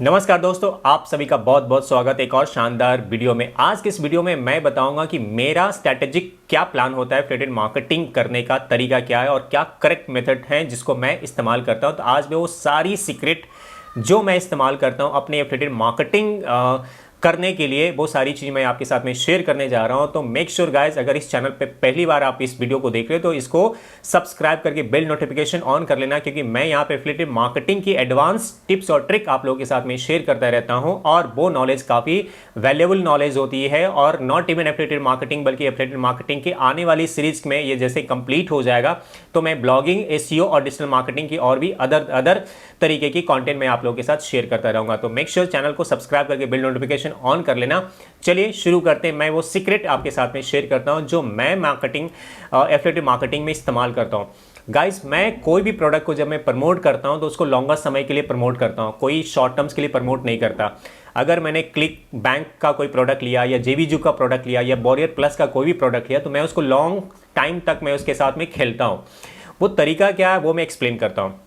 नमस्कार दोस्तों, आप सभी का बहुत बहुत स्वागत एक और शानदार वीडियो में। आज के इस वीडियो में मैं बताऊंगा कि मेरा स्ट्रैटेजिक क्या प्लान होता है, एफिलिएटेड मार्केटिंग करने का तरीका क्या है और क्या करेक्ट मेथड है जिसको मैं इस्तेमाल करता हूं। तो आज मैं वो सारी सीक्रेट जो मैं इस्तेमाल करता हूं अपने एफिलिएटेड मार्केटिंग करने के लिए, वो सारी चीज़ मैं आपके साथ में शेयर करने जा रहा हूं। तो मेक श्योर गाइज, अगर इस चैनल पे पहली बार आप इस वीडियो को देख रहे हो तो इसको सब्सक्राइब करके बेल नोटिफिकेशन ऑन कर लेना, क्योंकि मैं यहाँ पे एफिलिएटेड मार्केटिंग की एडवांस टिप्स और ट्रिक आप लोगों के साथ में शेयर करता रहता हूं और वो नॉलेज काफ़ी वैल्यूएबल नॉलेज होती है। और नॉट इवन एफिलिएटेड मार्केटिंग बल्कि एफिलिएटेड मार्केटिंग की आने वाली सीरीज में ये जैसे कंप्लीट हो जाएगा तो मैं ब्लॉगिंग, एसईओ और डिजिटल मार्केटिंग की और भी अदर तरीके की कंटेंट मैं आप लोगों के साथ शेयर करता रहूंगा। तो मेक श्योर चैनल को सब्सक्राइब करके बेल नोटिफिकेशन ऑन कर लेना। चलिए शुरू करते हैं। मैं वो सीक्रेट आपके साथ में शेयर करता हूं जो मैं मार्केटिंग, एफिलिएटेड मार्केटिंग में इस्तेमाल करता हूं। गाइस, मैं कोई भी प्रोडक्ट को जब मैं प्रमोट करता हूं तो उसको लॉन्गर समय के लिए प्रमोट करता हूं, कोई शॉर्ट टर्म्स के लिए प्रमोट नहीं करता। अगर मैंने क्लिक बैंक का कोई प्रोडक्ट लिया या जेवीजू का प्रोडक्ट लिया या वॉरियर प्लस का कोई भी प्रोडक्ट लिया तो मैं उसको लॉन्ग टाइम तक मैं उसके साथ में खेलता हूं। वो तरीका क्या है वो मैं एक्सप्लेन करता हूं।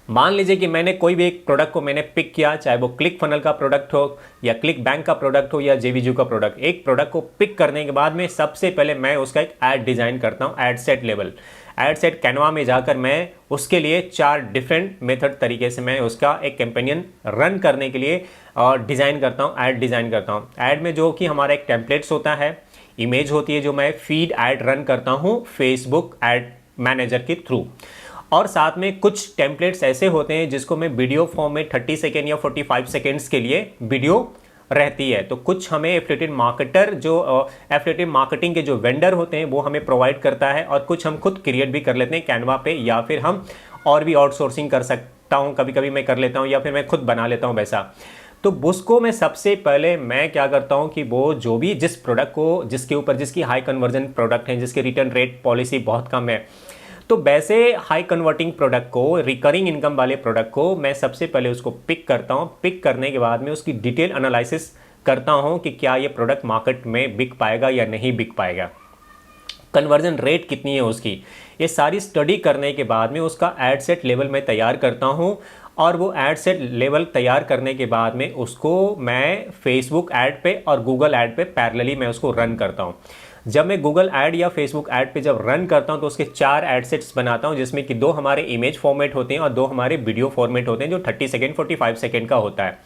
मान लीजिए कि मैंने कोई भी एक प्रोडक्ट को मैंने पिक किया, चाहे वो क्लिक फनल का प्रोडक्ट हो या क्लिक बैंक का प्रोडक्ट हो या जेवीजू का प्रोडक्ट। एक प्रोडक्ट को पिक करने के बाद में सबसे पहले मैं उसका एक ऐड डिज़ाइन करता हूँ, add set level, add set Canva में जाकर मैं उसके लिए 4 डिफरेंट मेथड तरीके से मैं उसका एक कैंपेनियन रन करने के लिए डिज़ाइन करता हूँ, ऐड डिज़ाइन करता हूँ। ऐड में जो कि हमारा एक टेम्पलेट्स होता है, इमेज होती है, जो मैं फीड ऐड रन करता हूँ फेसबुक ऐड मैनेजर के थ्रू। और साथ में कुछ टेम्पलेट्स ऐसे होते हैं जिसको मैं वीडियो फॉर्म में 30 सेकेंड या 45 सेकेंड्स के लिए वीडियो रहती है। तो कुछ हमें एफिलिएटेड मार्केटर, जो एफिलिएटेड मार्केटिंग के जो वेंडर होते हैं वो हमें प्रोवाइड करता है, और कुछ हम खुद क्रिएट भी कर लेते हैं कैनवा पे, या फिर हम और भी आउटसोर्सिंग कर सकता हूँ, कभी कभी मैं कर लेता हूँ, या फिर मैं खुद बना लेता हूँ वैसा। तो उसको मैं सबसे पहले मैं क्या करता हूँ कि वो जो भी जिस प्रोडक्ट को, जिसके ऊपर जिसकी हाई कन्वर्जन प्रोडक्ट है, जिसके रिटर्न रेट पॉलिसी बहुत कम है, तो वैसे हाई कन्वर्टिंग प्रोडक्ट को, रिकरिंग इनकम वाले प्रोडक्ट को मैं सबसे पहले उसको पिक करता हूं। पिक करने के बाद में उसकी डिटेल एनालिसिस करता हूं कि क्या ये प्रोडक्ट मार्केट में बिक पाएगा या नहीं बिक पाएगा, कन्वर्जन रेट कितनी है उसकी। ये सारी स्टडी करने के बाद में उसका एड सेट लेवल मैं तैयार करता हूं, और वो एड सेट लेवल तैयार करने के बाद में उसको मैं फेसबुक ऐड पे और गूगल ऐड पे पैरेलली मैं उसको रन करता हूं। जब मैं गूगल ऐड या फेसबुक ऐड पे जब रन करता हूं तो उसके 4 ऐड सेट्स बनाता हूं, जिसमें कि 2 हमारे इमेज फॉर्मेट होते हैं और 2 हमारे वीडियो फॉर्मेट होते हैं, जो 30 सेकेंड 45 सेकेंड का होता है।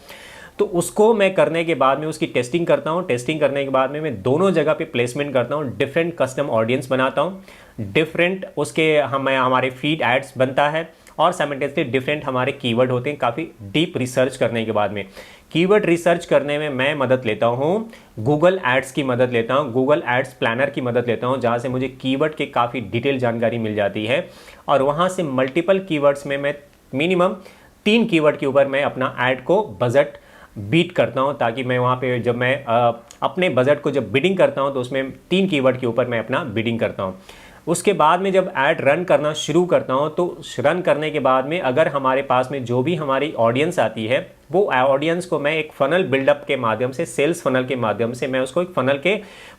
तो उसको मैं करने के बाद में उसकी टेस्टिंग करता हूं। टेस्टिंग करने के बाद में मैं दोनों जगह पे प्लेसमेंट करता हूं, डिफरेंट कस्टम ऑडियंस बनाता हूं, डिफरेंट उसके हमारे फीड एड्स बनता है, और साइमल्टेनियसली डिफरेंट हमारे कीवर्ड होते हैं। काफ़ी डीप रिसर्च करने के बाद में, कीवर्ड रिसर्च करने में मैं मदद लेता हूँ, गूगल एड्स की मदद लेता हूँ, गूगल एड्स प्लानर की मदद लेता हूँ, जहाँ से मुझे कीवर्ड की काफ़ी डिटेल जानकारी मिल जाती है। और वहाँ से मल्टीपल कीवर्ड्स में मैं मिनिमम 3 कीवर्ड के ऊपर मैं अपना ऐड को बजट बीट करता हूँ, ताकि मैं वहाँ पे जब मैं अपने बजट को जब बिडिंग करता हूँ तो उसमें 3 कीवर्ड के ऊपर मैं अपना बिडिंग करता हूँ। उसके बाद में जब ऐड रन करना शुरू करता हूं तो रन करने के बाद में अगर हमारे पास में जो भी हमारी ऑडियंस आती है, वो ऑडियंस को मैं एक फनल बिल्डअप के माध्यम से, सेल्स फनल के माध्यम से मैं उसको एक फनल के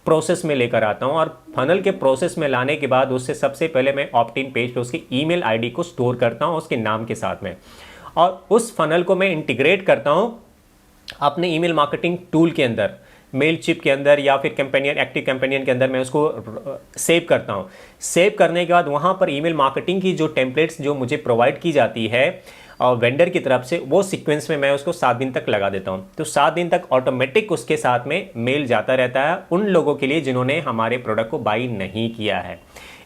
प्रोसेस में लेकर आता हूं। और फनल के प्रोसेस में लाने के बाद उससे सबसे पहले मैं ऑप्ट इन पेज पे उसकी ईमेल आईडी को स्टोर करता हूं उसके नाम के साथ में, और उस फनल को मैं इंटीग्रेट करता हूं अपने ईमेल मार्केटिंग टूल के अंदर, मेल चिप के अंदर या फिर कैंपेनियन, एक्टिव कैंपेनियन के अंदर मैं उसको सेव करता हूँ। सेव करने के बाद वहाँ पर ईमेल मार्केटिंग की जो टेम्पलेट्स जो मुझे प्रोवाइड की जाती है और वेंडर की तरफ से, वो सीक्वेंस में मैं उसको 7 दिन तक लगा देता हूँ। तो 7 दिन तक ऑटोमेटिक उसके साथ में मेल जाता रहता है उन लोगों के लिए जिन्होंने हमारे प्रोडक्ट को बाई नहीं किया है।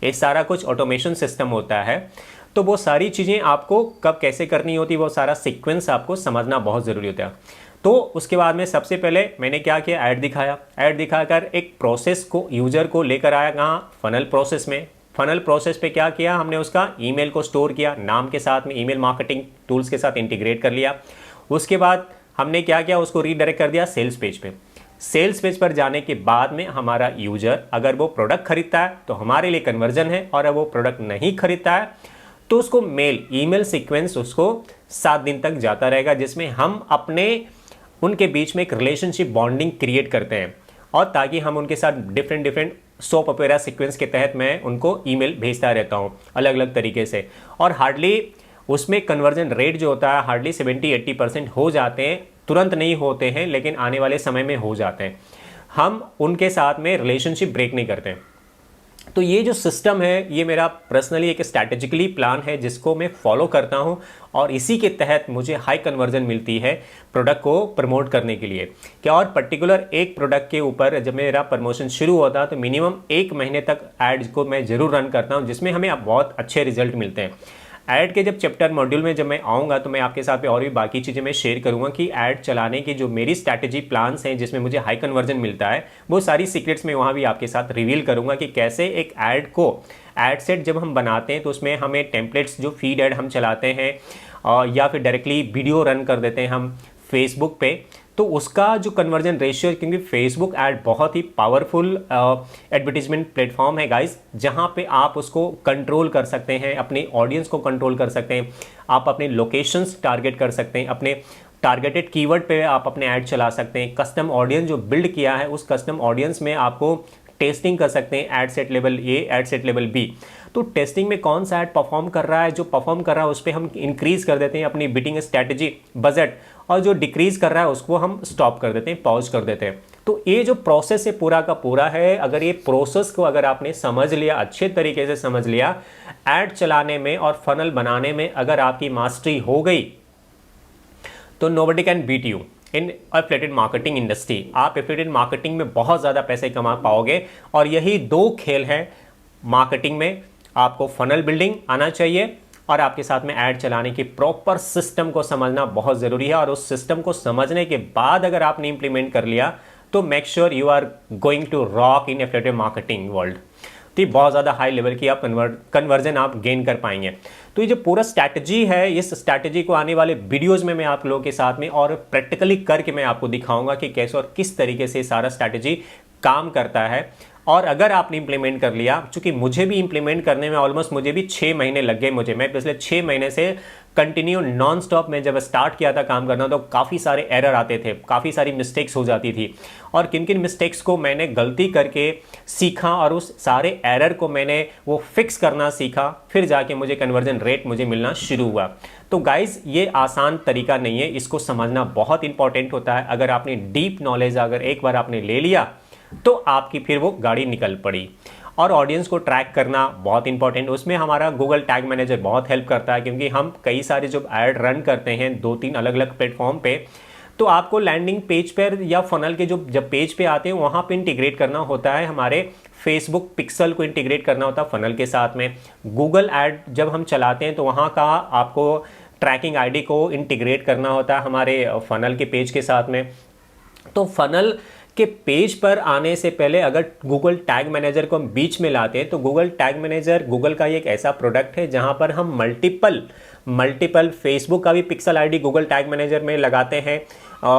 ये सारा कुछ ऑटोमेशन सिस्टम होता है। तो वो सारी चीज़ें आपको कब कैसे करनी होती है, वो सारा सीक्वेंस आपको समझना बहुत ज़रूरी होता है। तो उसके बाद में सबसे पहले मैंने क्या किया, ऐड दिखाया, ऐड दिखाकर एक प्रोसेस को, यूजर को लेकर आया कहाँ, फनल प्रोसेस में। फनल प्रोसेस पे क्या किया हमने, उसका ईमेल को स्टोर किया नाम के साथ में, ईमेल मार्केटिंग टूल्स के साथ इंटीग्रेट कर लिया। उसके बाद हमने क्या किया, उसको रीडायरेक्ट कर दिया सेल्स पेज पे। सेल्स पेज पर जाने के बाद में हमारा यूजर अगर वो प्रोडक्ट खरीदता है तो हमारे लिए कन्वर्जन है, और अगर वो प्रोडक्ट नहीं खरीदता है तो उसको मेल, ईमेल सीक्वेंस उसको 7 दिन तक जाता रहेगा, जिसमें हम अपने उनके बीच में एक रिलेशनशिप बॉन्डिंग क्रिएट करते हैं, और ताकि हम उनके साथ डिफरेंट सोप ओपेरा सीक्वेंस के तहत मैं उनको ईमेल भेजता रहता हूं अलग अलग तरीके से। और हार्डली उसमें कन्वर्जन रेट जो होता है हार्डली 70-80% हो जाते हैं, तुरंत नहीं होते हैं लेकिन आने वाले समय में हो जाते हैं। हम उनके साथ में रिलेशनशिप ब्रेक नहीं करते हैं। तो ये जो सिस्टम है ये मेरा पर्सनली एक स्ट्रैटेजिकली प्लान है जिसको मैं फॉलो करता हूँ और इसी के तहत मुझे हाई कन्वर्जन मिलती है प्रोडक्ट को प्रमोट करने के लिए। क्या और पर्टिकुलर एक प्रोडक्ट के ऊपर जब मेरा प्रमोशन शुरू होता है तो मिनिमम 1 महीने तक एड्स को मैं ज़रूर रन करता हूँ जिसमें हमें बहुत अच्छे रिजल्ट मिलते हैं। ऐड के जब चैप्टर मॉड्यूल में जब मैं आऊँगा तो मैं आपके साथ में और भी बाकी चीज़ें मैं शेयर करूँगा कि ऐड चलाने की जो मेरी स्ट्रैटेजी प्लान्स हैं जिसमें मुझे हाई कन्वर्जन मिलता है वो सारी सीक्रेट्स मैं वहाँ भी आपके साथ रिवील करूँगा कि कैसे एक ऐड को ऐड सेट जब हम बनाते हैं तो उसमें हमें टेम्पलेट्स जो फीड ऐड हम चलाते हैं या फिर डायरेक्टली वीडियो रन कर देते हैं हम फेसबुक पे, तो उसका जो कन्वर्जन रेशियो, क्योंकि फेसबुक ऐड बहुत ही पावरफुल एडवर्टीजमेंट प्लेटफॉर्म है गाइस, जहां पे आप उसको कंट्रोल कर सकते हैं, अपनी ऑडियंस को कंट्रोल कर सकते हैं, आप अपने लोकेशंस टारगेट कर सकते हैं, अपने टारगेटेड कीवर्ड पे आप अपने ऐड चला सकते हैं, कस्टम ऑडियंस जो बिल्ड किया है उस कस्टम ऑडियंस में आपको टेस्टिंग कर सकते हैं, ad set level A, ad set level B. तो टेस्टिंग में कौन सा ऐड परफॉर्म कर रहा है, जो परफॉर्म कर रहा है उस पर हम इंक्रीज कर देते हैं अपनी बिटिंग स्ट्रैटेजी बजट, और जो डिक्रीज कर रहा है उसको हम स्टॉप कर देते हैं, पॉज कर देते हैं। तो ये जो प्रोसेस है पूरा का पूरा है, अगर ये प्रोसेस को अगर आपने समझ लिया, अच्छे तरीके से समझ लिया, ऐड चलाने में और फनल बनाने में अगर आपकी मास्टरी हो गई तो nobody can beat you in affiliated marketing industry. आप एफिलिएटेड मार्केटिंग में बहुत ज़्यादा पैसे कमा पाओगे और यही दो खेल है मार्केटिंग में। आपको फनल बिल्डिंग आना चाहिए और आपके साथ में ऐड चलाने की प्रॉपर सिस्टम को समझना बहुत ज़रूरी है, और उस सिस्टम को समझने के बाद अगर आपने इंप्लीमेंट कर लिया तो make sure you are going to rock in affiliated marketing world. तो बहुत ज़्यादा हाई लेवल की आप कन्वर्जन आप गेन कर पाएंगे। तो ये जो पूरा स्ट्रैटेजी है, इस स्ट्रैटेजी को आने वाले वीडियोस में मैं आप लोगों के साथ में और प्रैक्टिकली करके मैं आपको दिखाऊंगा कि कैसे और किस तरीके से सारा स्ट्रैटेजी काम करता है। और अगर आपने इंप्लीमेंट कर लिया, चूंकि मुझे भी इंप्लीमेंट करने में ऑलमोस्ट मुझे भी 6 महीने लग गए, मैं पिछले 6 महीने से कंटिन्यू नॉन स्टॉप में जब स्टार्ट किया था काम करना तो काफ़ी सारे एरर आते थे, काफ़ी सारी मिस्टेक्स हो जाती थी, और किन किन मिस्टेक्स को मैंने गलती करके सीखा और उस सारे एरर को मैंने वो फिक्स करना सीखा, फिर जाके मुझे कन्वर्जन रेट मुझे मिलना शुरू हुआ। तो गाइज ये आसान तरीका नहीं है, इसको समझना बहुत इंपॉर्टेंट होता है। अगर आपने डीप नॉलेज अगर एक बार आपने ले लिया तो आपकी फिर वो गाड़ी निकल पड़ी। और ऑडियंस को ट्रैक करना बहुत इंपॉर्टेंट, उसमें हमारा गूगल टैग मैनेजर बहुत हेल्प करता है, क्योंकि हम कई सारे जो ऐड रन करते हैं 2-3 अलग अलग प्लेटफॉर्म पे, तो आपको लैंडिंग पेज पर या फनल के जो जब पेज पे आते हैं वहाँ पे इंटीग्रेट करना होता है, हमारे फेसबुक पिक्सल को इंटीग्रेट करना होता है फनल के साथ में। गूगल ऐड जब हम चलाते हैं तो वहाँ का आपको ट्रैकिंग आईडी को इंटीग्रेट करना होता है हमारे फनल के पेज के साथ में। तो फनल के पेज पर आने से पहले अगर गूगल टैग मैनेजर को हम बीच में लाते हैं तो गूगल टैग मैनेजर गूगल का एक ऐसा प्रोडक्ट है जहां पर हम मल्टीपल फेसबुक का भी pixel ID Google tag manager में लगाते हैं,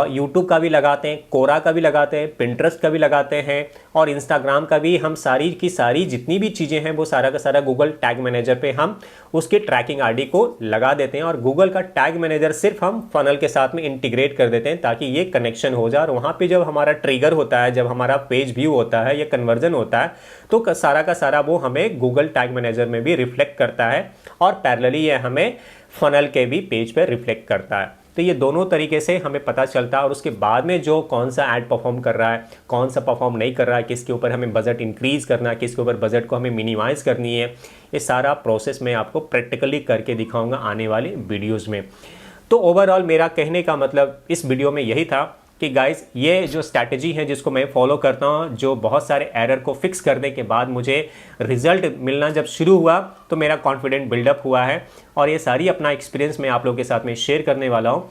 यूट्यूब का भी लगाते हैं, कोरा का भी लगाते हैं, पिंटरेस्ट का भी लगाते हैं, और इंस्टाग्राम का भी। हम सारी की सारी जितनी भी चीज़ें हैं वो सारा का सारा गूगल टैग मैनेजर पे हम उसके ट्रैकिंग आईडी को लगा देते हैं, और गूगल का टैग मैनेजर सिर्फ हम फनल के साथ में इंटीग्रेट कर देते हैं ताकि ये कनेक्शन हो जाए। और वहाँ पे जब हमारा ट्रिगर होता है, जब हमारा पेज व्यू होता है या कन्वर्जन होता है, तो सारा का सारा वो हमें गूगल टैग मैनेजर में भी रिफ्लेक्ट करता है और पैरेलली ये हमें फनल के भी पेज पर रिफ्लेक्ट करता है। तो ये दोनों तरीके से हमें पता चलता है, और उसके बाद में जो कौन सा ऐड परफॉर्म कर रहा है, कौन सा परफॉर्म नहीं कर रहा है, किसके ऊपर हमें बजट इंक्रीज करना है, किसके ऊपर बजट को हमें मिनिमाइज करनी है, ये सारा प्रोसेस मैं आपको प्रैक्टिकली करके दिखाऊंगा आने वाले वीडियोज़ में। तो ओवरऑल मेरा कहने का मतलब इस वीडियो में यही था कि गाइस ये जो स्ट्रैटेजी है जिसको मैं फॉलो करता हूँ, जो बहुत सारे एरर को फिक्स करने के बाद मुझे रिजल्ट मिलना जब शुरू हुआ तो मेरा कॉन्फिडेंट बिल्डअप हुआ है, और ये सारी अपना एक्सपीरियंस मैं आप लोगों के साथ में शेयर करने वाला हूँ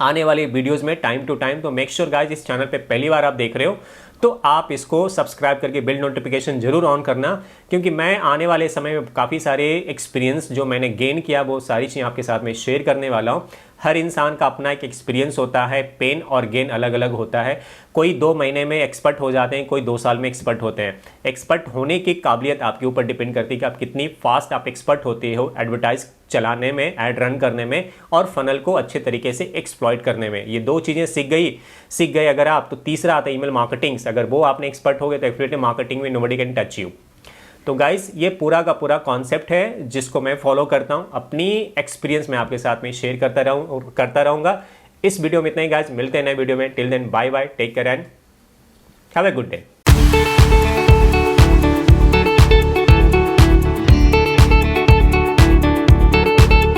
आने वाली वीडियोस में टाइम टू टाइम। तो मेक श्योर गाइस इस चैनल पे पहली बार आप देख रहे हो तो आप इसको सब्सक्राइब करके बिल नोटिफिकेशन जरूर ऑन करना, क्योंकि मैं आने वाले समय में काफ़ी सारे एक्सपीरियंस जो मैंने गेन किया वो सारी चीज़ें आपके साथ में शेयर करने वाला हूँ। हर इंसान का अपना एक एक्सपीरियंस होता है, पेन और गेन अलग अलग होता है। कोई 2 महीने में एक्सपर्ट हो जाते हैं, कोई 2 साल में एक्सपर्ट होते हैं। एक्सपर्ट होने की काबिलियत आपके ऊपर डिपेंड करती है कि आप कितनी फास्ट आप एक्सपर्ट होते हो एडवर्टाइज चलाने में, ऐड रन करने में और फनल को अच्छे तरीके से एक्सप्लॉइट करने में। ये 2 चीज़ें सीख गए अगर आप, तो तीसरा आता है ईमेल मार्केटिंग। अगर वो आपने एक्सपर्ट हो गए तो एफिलिएट मार्केटिंग में नोबडी कैन टच यू। तो गाइस ये पूरा का पूरा कॉन्सेप्ट है जिसको मैं फॉलो करता हूँ, अपनी एक्सपीरियंस में आपके साथ में शेयर करता रहूँगा। इस वीडियो में इतना ही गाइस, मिलते हैं नए वीडियो में। Till then bye bye, take care and have a good day.